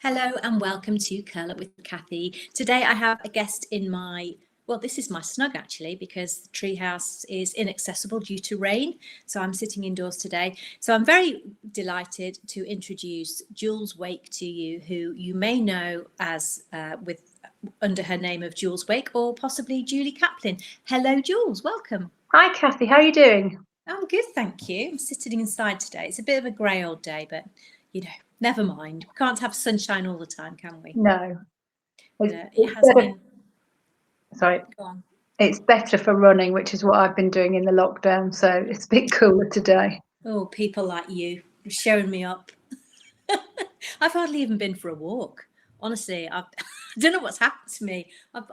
Hello and welcome to Curl Up with Cathy. Today I have a guest in this is my snug actually, because the treehouse is inaccessible due to rain. So I'm sitting indoors today. So I'm very delighted to introduce Jules Wake to you, who you may know as under her name of Jules Wake, or possibly Julie Kaplan. Hello, Jules, welcome. Hi, Cathy, how are you doing? I'm good, thank you. I'm sitting inside today. It's a bit of a grey old day, but never mind. We can't have sunshine all the time, can we? No. It has been. Sorry. Go on. It's better for running, which is what I've been doing in the lockdown. So it's a bit cooler today. Oh, people like you showing me up. I've hardly even been for a walk. Honestly, I don't know what's happened to me. I've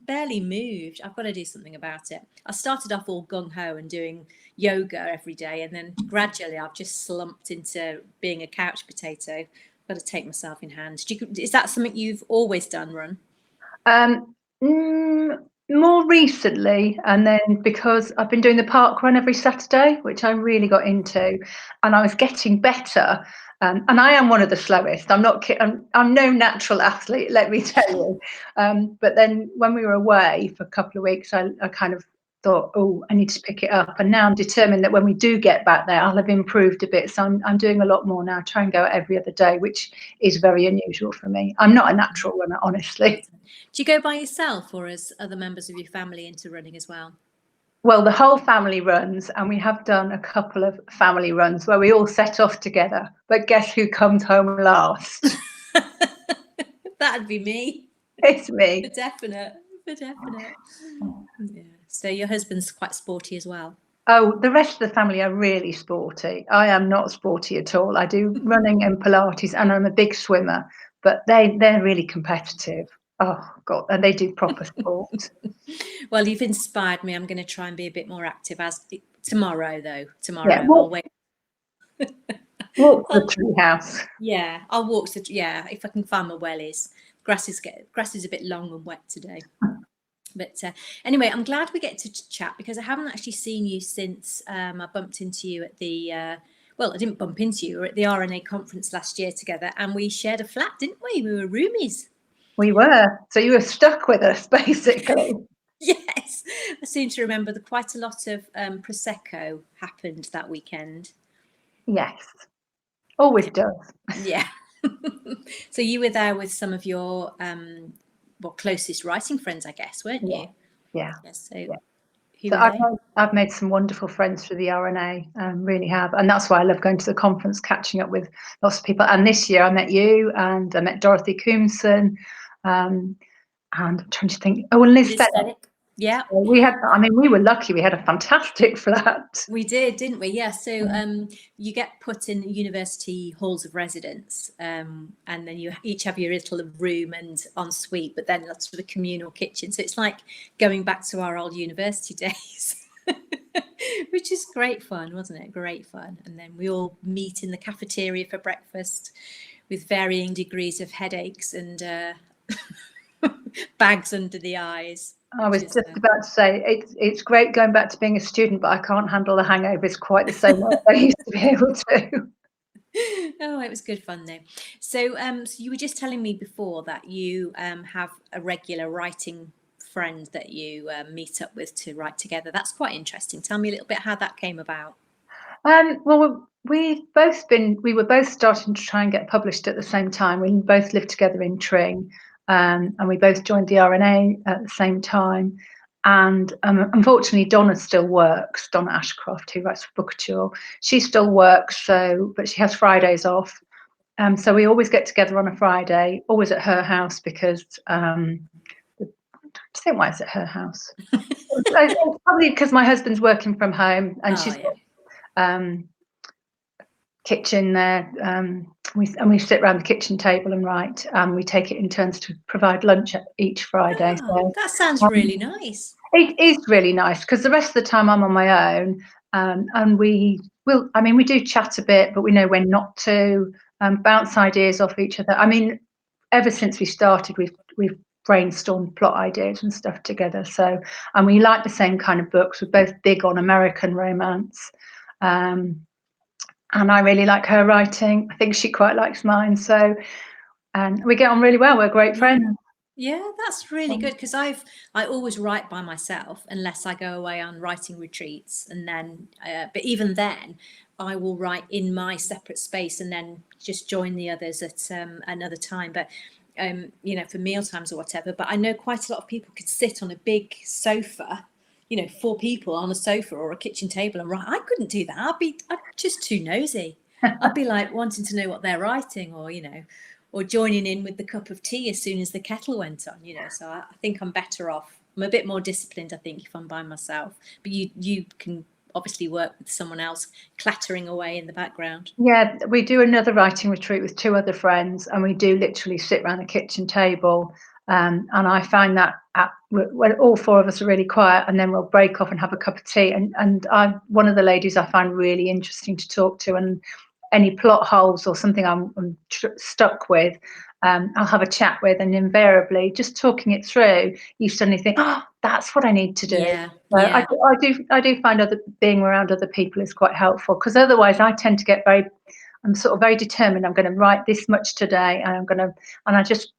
barely moved. I've got to do something about it. I started off all gung-ho and doing yoga every day, and then gradually I've just slumped into being a couch potato. I've got to take myself in hand. Is that something you've always done, run? More recently, and then because I've been doing the park run every Saturday, which I really got into, and I was getting better. And I am one of the slowest. I'm not. I'm no natural athlete, let me tell you. But then when we were away for a couple of weeks, I kind of thought, oh, I need to pick it up. And now I'm determined that when we do get back there, I'll have improved a bit. So I'm doing a lot more now. Try and go every other day, which is very unusual for me. I'm not a natural runner, honestly. Do you go by yourself, or as other members of your family into running as well? Well, the whole family runs, and we have done a couple of family runs where we all set off together. But guess who comes home last? That'd be me. It's me. For definite. Yeah. So your husband's quite sporty as well? Oh, the rest of the family are really sporty. I am not sporty at all. I do running and Pilates, and I'm a big swimmer, but they're really competitive. Oh, God, and they do proper sport. Well, you've inspired me. I'm going to try and be a bit more active tomorrow, though. Yeah, I'll wait. Walk the treehouse. Yeah, I'll walk. If I can find my wellies. Grass is a bit long and wet today. But anyway, I'm glad we get to chat, because I haven't actually seen you since I bumped into you at the. I didn't bump into you. We were at the RNA conference last year together, and we shared a flat, didn't we? We were roomies. We were. So you were stuck with us, basically. Yes, I seem to remember that quite a lot of Prosecco happened that weekend. Yes, always does. Yeah. So you were there with some of your closest writing friends, I guess, weren't you? Yeah. I've made some wonderful friends through the RNA, really have, and that's why I love going to the conference, catching up with lots of people. And this year I met you, and I met Dorothy Coomson, and I'm trying to think. Oh, and Liz Fenwick. Yeah. We were lucky. We had a fantastic flat. We did, didn't we? Yeah. So you get put in university halls of residence, and then you each have your little room and ensuite, but then lots of a communal kitchen. So it's like going back to our old university days, which is great fun, wasn't it? Great fun. And then we all meet in the cafeteria for breakfast with varying degrees of headaches and bags under the eyes. I was just about to say, it's great going back to being a student, but I can't handle the hangovers quite the same way I used to be able to. Oh, it was good fun though. So you were just telling me before that you have a regular writing friend that you meet up with to write together. That's quite interesting. Tell me a little bit how that came about. Well, we were both starting to try and get published at the same time. We both lived together in Tring. And we both joined the RNA at the same time. And unfortunately, Donna still works. Donna Ashcroft, who writes for Bookouture, she still works. But she has Fridays off. So we always get together on a Friday, always at her house, because I think why it's at her house. It's probably because my husband's working from home, and she's got kitchen there. We sit around the kitchen table and write, and we take it in turns to provide lunch each Friday. So that sounds really nice. It is really nice, because the rest of the time I'm on my own, and we do chat a bit, but we know when not to, bounce ideas off each other. I mean, ever since we started, we've brainstormed plot ideas and stuff together. So, and we like the same kind of books. We're both big on American romance. And I really like her writing. I think she quite likes mine. So and we get on really well. We're great friends. Yeah, that's really good, because I always write by myself unless I go away on writing retreats, and then but even then I will write in my separate space and then just join the others at another time. But you know, for meal times or whatever. But I know quite a lot of people could sit on a big sofa, you know, 4 people on a sofa or a kitchen table and write. I couldn't do that. I'm just too nosy. I'd be like wanting to know what they're writing, or you know, or joining in with the cup of tea as soon as the kettle went on, you know. So I think I'm better off. I'm a bit more disciplined, I think, if I'm by myself. But you can obviously work with someone else clattering away in the background. Yeah, we do another writing retreat with 2 other friends, and we do literally sit around the kitchen table. And I find that when all 4 of us are really quiet, and then we'll break off and have a cup of tea. And I'm one of the ladies I find really interesting to talk to, and any plot holes or something I'm stuck with, I'll have a chat with, and invariably just talking it through, you suddenly think, oh, that's what I need to do. Yeah, So yeah, I do find being around other people is quite helpful, because otherwise I tend to get I'm sort of very determined. I'm going to write this much today, and I just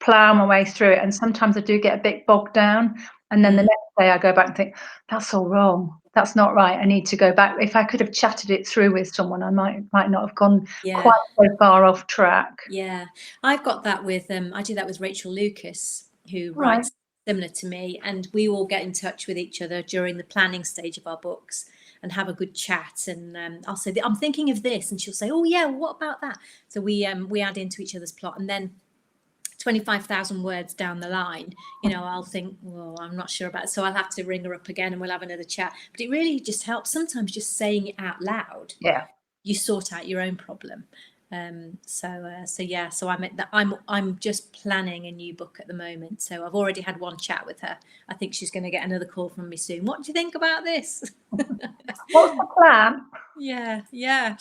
plow my way through it. And sometimes I do get a bit bogged down, and then the next day I go back and think, that's all wrong. That's not right. I need to go back. If I could have chatted it through with someone, I might not have gone yeah. quite so far off track. Yeah, I've got that with I do that with Rachel Lucas, who Right. writes similar to me, and we all get in touch with each other during the planning stage of our books and have a good chat. And I'll say, I'm thinking of this, and she'll say, oh yeah, what about that? So we add into each other's plot, and then 25,000 words down the line, you know, I'll think, well, I'm not sure about it. So I'll have to ring her up again and we'll have another chat. But it really just helps. Sometimes just saying it out loud, Yeah. you sort out your own problem. So yeah, so I'm just planning a new book at the moment. So I've already had one chat with her. I think she's going to get another call from me soon. What do you think about this? What's the plan? Yeah, yeah.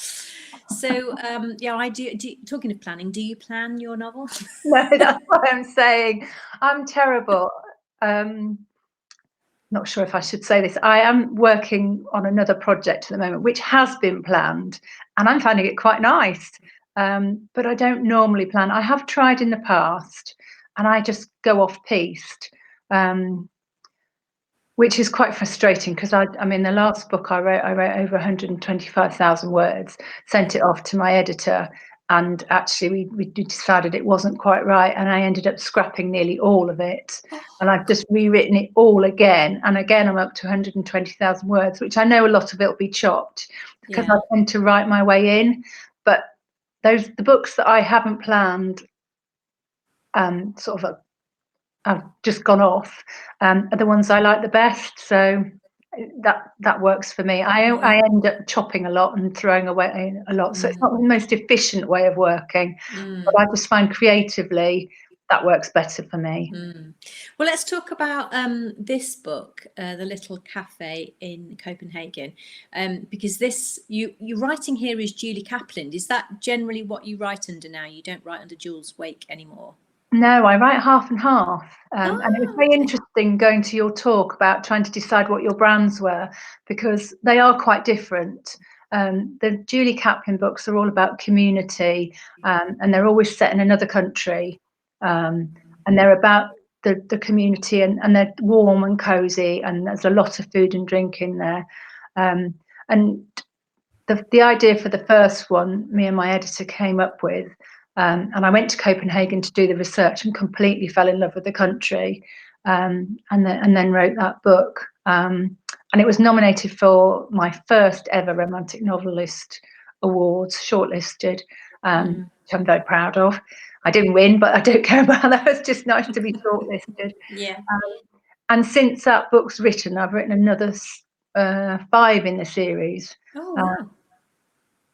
So yeah, I do. Talking of planning, do you plan your novel? No, that's what I'm saying. I'm terrible. Not sure if I should say this. I am working on another project at the moment, which has been planned, and I'm finding it quite nice. But I don't normally plan. I have tried in the past, and I just go off piste, which is quite frustrating, because I mean, the last book I wrote over 125,000 words, sent it off to my editor, and actually we decided it wasn't quite right, and I ended up scrapping nearly all of it. And I've just rewritten it all again, and again I'm up to 120,000 words, which I know a lot of it will be chopped, because Yeah. I tend to write my way in. But the books that I haven't planned, sort of I've just gone off, are the ones I like the best. So that works for me. I end up chopping a lot and throwing away a lot, so it's not the most efficient way of working, but I just find creatively that works better for me. Well, let's talk about this book, The Little Cafe in Copenhagen, because this your writing here is Julie Kaplan. Is that generally what you write under now? You don't write under Jules Wake anymore? No, I write half and half. And it was Oh, very okay. interesting going to your talk about trying to decide what your brands were, because they are quite different. The Julie Kaplan books are all about community, and they're always set in another country. And they're about the community, and they're warm and cozy, and there's a lot of food and drink in there. And the idea for the first one, me and my editor came up with, and I went to Copenhagen to do the research and completely fell in love with the country, and then wrote that book. And it was nominated for my first ever romantic novelist awards, shortlisted, which I'm very proud of. I didn't win, but I don't care about that. It's just nice to be shortlisted. Yeah. And since that book's written, I've written another 5 in the series. Oh, wow.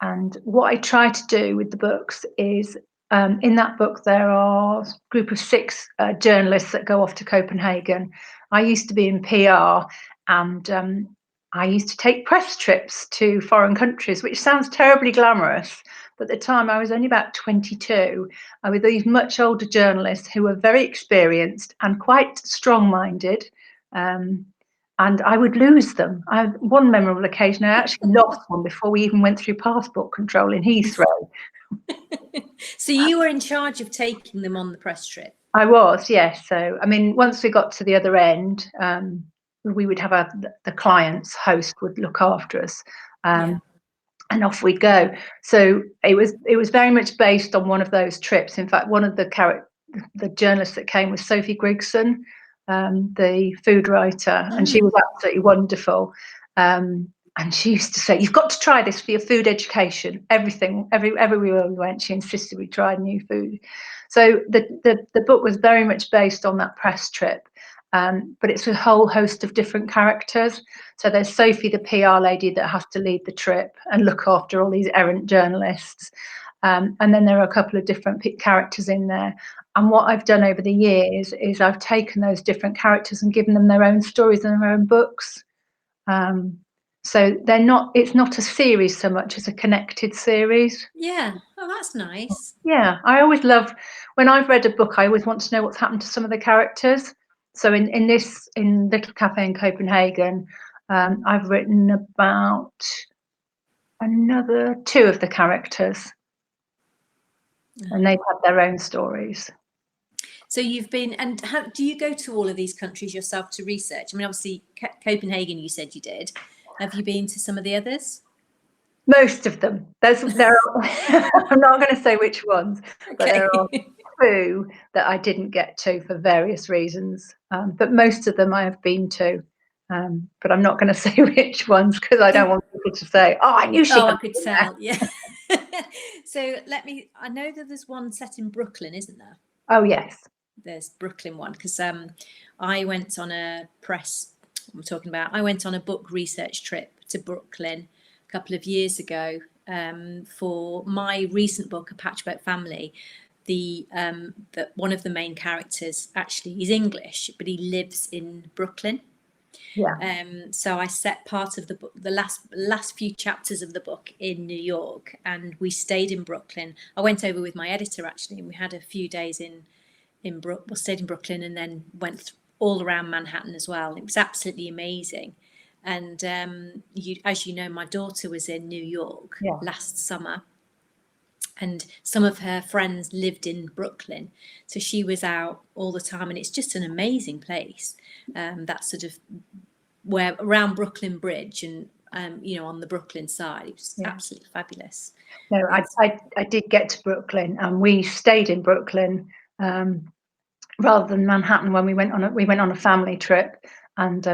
And what I try to do with the books is, in that book, there are a group of 6 journalists that go off to Copenhagen. I used to be in PR, and I used to take press trips to foreign countries, which sounds terribly glamorous. But at the time, I was only about 22, with these much older journalists who were very experienced and quite strong-minded. And I would lose them. One memorable occasion, I actually lost one before we even went through passport control in Heathrow. So you were in charge of taking them on the press trip? I was, yes. So, I mean, once we got to the other end, we would have the client's host would look after us, Yeah. and off we'd go. So it was very much based on one of those trips. In fact, one of the journalists that came was Sophie Grigson, the food writer, and she was absolutely wonderful. And she used to say, "You've got to try this for your food education." Everywhere we went, she insisted we tried new food. So the book was very much based on that press trip, but it's a whole host of different characters. So there's Sophie, the PR lady that has to lead the trip and look after all these errant journalists, and then there are a couple of different characters in there. And what I've done over the years is I've taken those different characters and given them their own stories and their own books. So it's not a series so much as a connected series. Yeah. Oh, that's nice. Yeah, I always love when I've read a book, I always want to know what's happened to some of the characters. So in Little Cafe in Copenhagen, I've written about another 2 of the characters, and they've had their own stories. So you've been, and how do you go to all of these countries yourself to research? I mean, obviously Copenhagen, you said you did. Have you been to some of the others? Most of them. There are, I'm not going to say which ones, but there are Okay. 2 that I didn't get to for various reasons. But most of them I have been to. But I'm not going to say which ones because I don't want people to say, "Oh, I knew she Oh, I had could been tell. Yeah. So I know that there's one set in Brooklyn, isn't there? there." Oh, yes. There's Brooklyn one because I went on a I'm talking about. I went on a book research trip to Brooklyn a couple of years ago for my recent book, A Patchwork Family. That one of the main characters actually is English, but he lives in Brooklyn. Yeah. So I set part of the book, the last few chapters of the book in New York, and we stayed in Brooklyn. I went over with my editor actually, and we had a few days stayed in Brooklyn, and then went all around Manhattan as well. It was absolutely amazing. And as you know, my daughter was in New York Yeah. last summer, and some of her friends lived in Brooklyn, so she was out all the time, and it's just an amazing place. That sort of where around Brooklyn Bridge and on the Brooklyn side, it was absolutely fabulous. No, I did get to Brooklyn, and we stayed in Brooklyn rather than Manhattan when we went on a family trip, and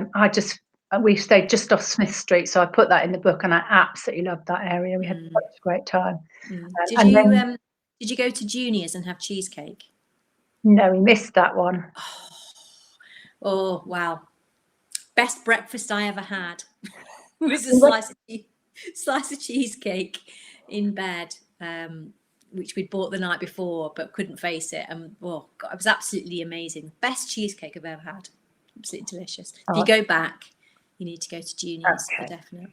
we stayed just off Smith Street, so I put that in the book, and I absolutely loved that area. We had such a great time. Did you go to Junior's and have cheesecake? No, we missed that one. Oh wow, best breakfast I ever had was a slice of cheesecake in bed, which we'd bought the night before but couldn't face it. And oh God, it was absolutely amazing. Best cheesecake I've ever had. Absolutely delicious. If you go back, you need to go to Junior's for definite.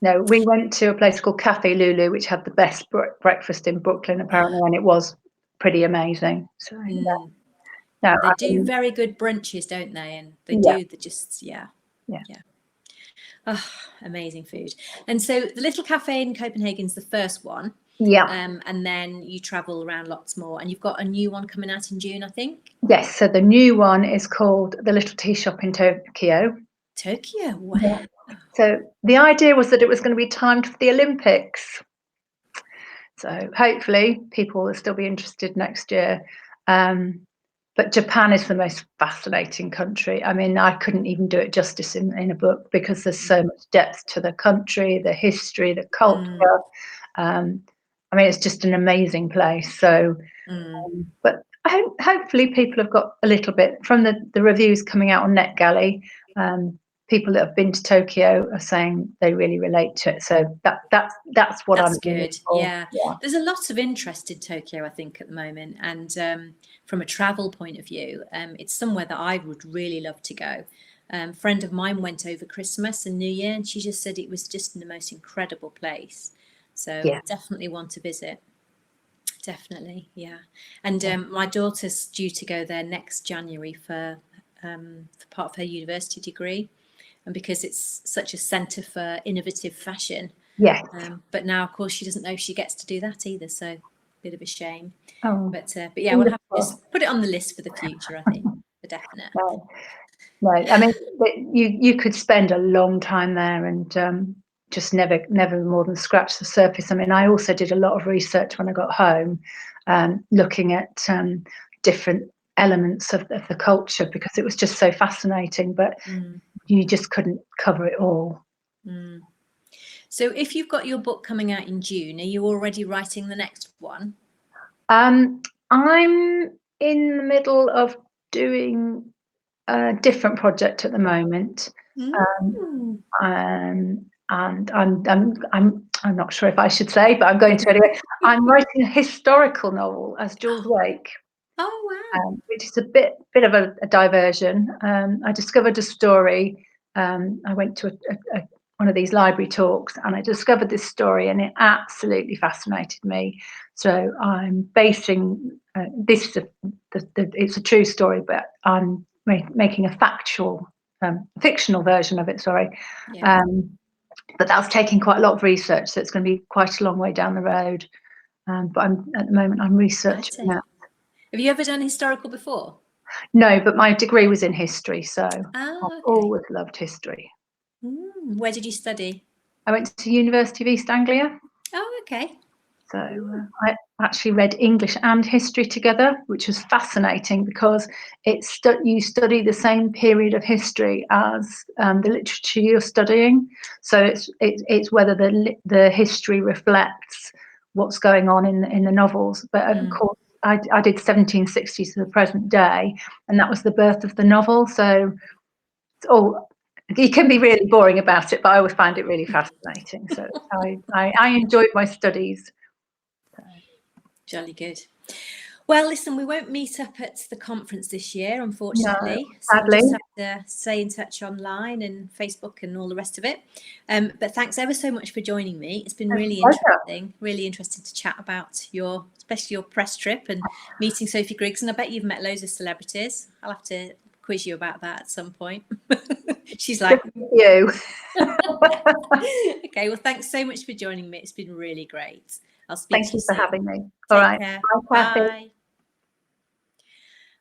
No, we went to a place called Cafe Lulu, which had the best breakfast in Brooklyn, apparently, and it was pretty amazing. So, No, they do very good brunches, don't they? And they do yeah. Oh, amazing food. And so the Little Cafe in Copenhagen is the first one. Yeah. And then you travel around lots more, and you've got a new one coming out in June, I think. Yes. So the new one is called The Little Tea Shop in Tokyo. Tokyo, wow. Yeah. So the idea was that it was going to be timed for the Olympics. So hopefully people will still be interested next year. But Japan is the most fascinating country. I mean, I couldn't even do it justice in a book because there's so much depth to the country, the history, the culture. I mean, it's just an amazing place. So, but hopefully people have got a little bit from the reviews coming out on NetGalley. People that have been to Tokyo are saying they really relate to it. So that's what I'm good. For. Yeah. There's a lot of interest in Tokyo, I think, at the moment. And from a travel point of view, it's somewhere that I would really love to go. A friend of mine went over Christmas and New Year, and she just said it was just the most incredible place. So definitely want to visit. Definitely, yeah. And my daughter's due to go there next January for part of her university degree. And because it's such a centre for innovative fashion. Yes. But now, of course, she doesn't know she gets to do that either. So bit of a shame. Oh, But yeah, we'll have to just put it on the list for the future, I think, for definite. No, I mean, you could spend a long time there and just never more than scratch the surface. I mean, I also did a lot of research when I got home, looking at different elements of the culture, because it was just so fascinating, but you just couldn't cover it all. So if you've got your book coming out in June, are you already writing the next one? I'm in the middle of doing a different project at the moment. And I'm not sure if I should say, but I'm going to anyway. I'm writing a historical novel as Jules Wake. Oh wow! Which is a bit of a diversion. I discovered a story. I went to one of these library talks, and I discovered this story, and it absolutely fascinated me. So I'm basing this. It's a true story, but I'm making a fictional version of it. Sorry. Yeah. But that's taking quite a lot of research, so it's going to be quite a long way down the road. But at the moment I'm researching that. Have you ever done historical before? No, but my degree was in history, so I've always loved history. Where did you study? I went to University of East Anglia. Oh, okay. So I actually read English and history together, which was fascinating because you study the same period of history as the literature you're studying. So it's whether the history reflects what's going on in the novels. But of course, I did 1760s to the present day, and that was the birth of the novel. So it can be really boring about it, but I always find it really fascinating. So I enjoyed my studies. Jolly good. Well, listen, we won't meet up at the conference this year, unfortunately. No, so sadly. we'll just have to stay in touch online and Facebook and all the rest of it. But thanks ever so much for joining me. It's been really interesting to chat about especially your press trip and meeting Sophie Griggs. And I bet you've met loads of celebrities. I'll have to quiz you about that at some point. She's like, you. Okay, well, thanks so much for joining me. It's been really great. I'll speak to you Thank you soon. for having me. Take All right. care. Bye, Cathy. Bye.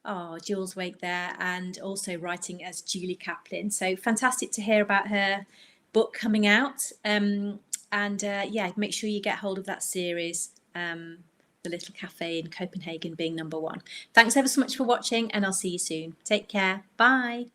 Oh, Jules Wake there, and also writing as Julie Kaplan. So fantastic to hear about her book coming out. Yeah, make sure you get hold of that series, The Little Cafe in Copenhagen being #1. Thanks ever so much for watching, and I'll see you soon. Take care. Bye.